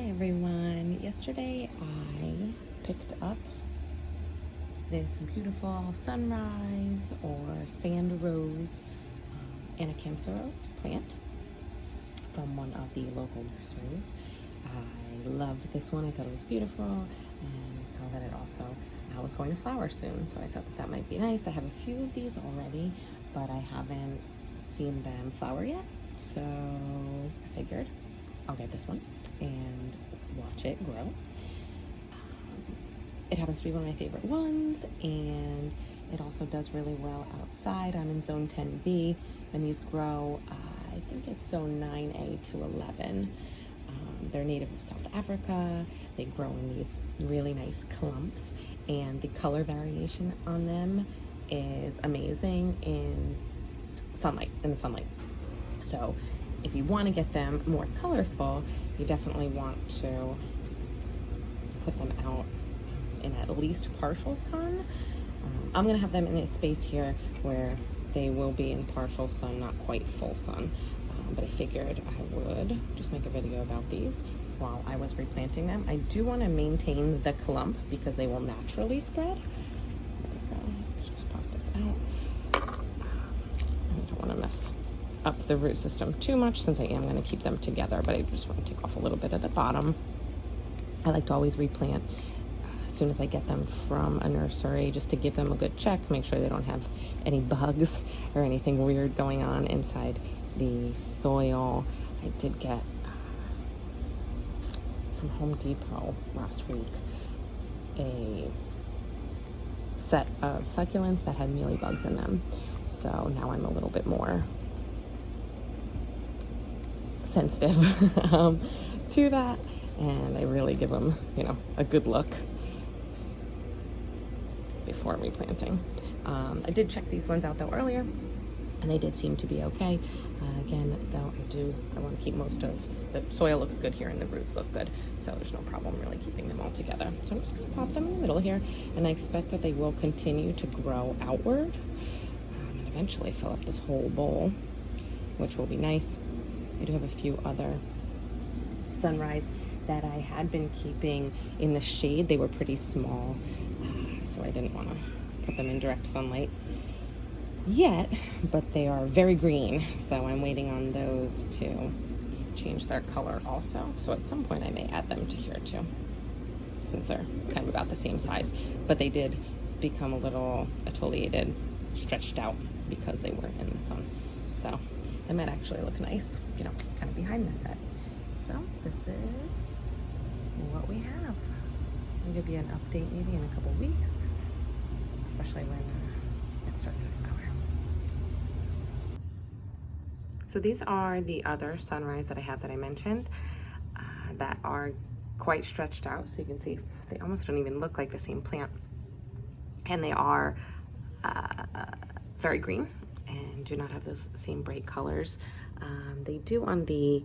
everyone. Yesterday I picked up this beautiful sunrise or sand rose Anacampseros plant from one of the local nurseries. I loved this one. I thought it was beautiful and saw that it also was going to flower soon, so I thought that might be nice. I have a few of these already, but I haven't seen them flower yet, so I figured I'll get this one and watch it grow. It happens to be one of my favorite ones, and it also does really well outside. I'm in zone 10B, and these grow, I think it's zone 9A to 11. They're native of South Africa. They grow in these really nice clumps, and the color variation on them is amazing in the sunlight. So if you want to get them more colorful, you definitely want to put them out in at least partial sun. I'm going to have them in a space here where they will be in partial sun, not quite full sun. But I figured I would just make a video about these while I was replanting them. I do want to maintain the clump because they will naturally spread. There we go. Let's just pop this out. I don't want to mess up the root system too much since I am going to keep them together, but I just want to take off a little bit of the bottom. I like to always replant as soon as I get them from a nursery, just to give them a good check, make sure they don't have any bugs or anything weird going on inside the soil. I did get from Home Depot last week a set of succulents that had mealybugs in them, so now I'm a little bit more sensitive to that, and I really give them, a good look before replanting. I did check these ones out though earlier, and they did seem to be okay. Again, though, I want to keep most of the soil looks good here and the roots look good, so there's no problem really keeping them all together. So I'm just going to pop them in the middle here, and I expect that they will continue to grow outward and eventually fill up this whole bowl, which will be nice. I do have a few other sunrise that I had been keeping in the shade. They were pretty small, so I didn't want to put them in direct sunlight yet, but they are very green, so I'm waiting on those to change their color also. So at some point I may add them to here too, since they're kind of about the same size, but they did become a little etiolated, stretched out because they were in the sun. So they might actually look nice, kind of behind the set. So this is what we have. I'll give you an update maybe in a couple weeks, especially when it starts to flower. So these are the other sunrise that I have that I mentioned that are quite stretched out. So you can see they almost don't even look like the same plant. And they are very green and do not have those same bright colors. They do on the,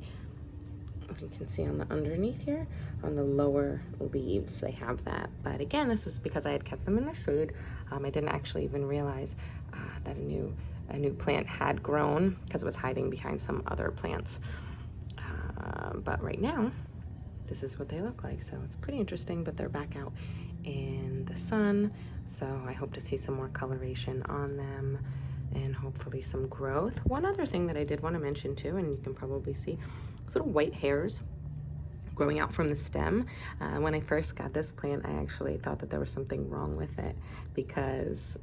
if you can see on the underneath here, on the lower leaves, they have that. But again, this was because I had kept them in the shade. I didn't actually even realize that a new plant had grown because it was hiding behind some other plants. But right now, this is what they look like. So it's pretty interesting, but they're back out in the sun. So I hope to see some more coloration on them and hopefully some growth. One other thing that I did want to mention too, and you can probably see, those little white hairs growing out from the stem. When I first got this plant, I actually thought that there was something wrong with it because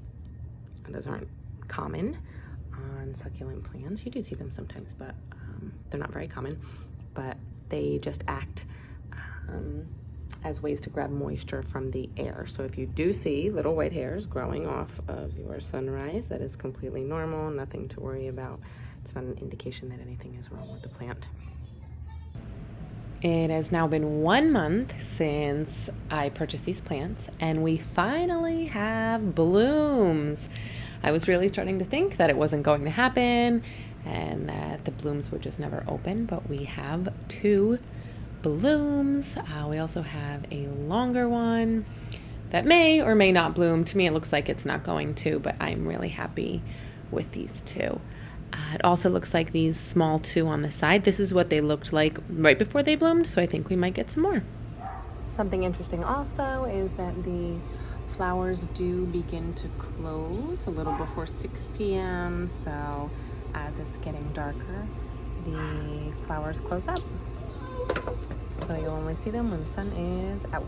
those aren't common on succulent plants. You do see them sometimes, but they're not very common. But they just act as ways to grab moisture from the air. So if you do see little white hairs growing off of your sunrise, that is completely normal, nothing to worry about. It's not an indication that anything is wrong with the plant. It has now been 1 month since I purchased these plants, and we finally have blooms. I was really starting to think that it wasn't going to happen and that the blooms would just never open, but we have 2 blooms. We also have a longer one that may or may not bloom. To me, it looks like it's not going to, but I'm really happy with these 2. It also looks like these small two on the side. This is what they looked like right before they bloomed, so I think we might get some more. Something interesting also is that the flowers do begin to close a little before 6 p.m. So as it's getting darker, the flowers close up. So you'll only see them when the sun is out.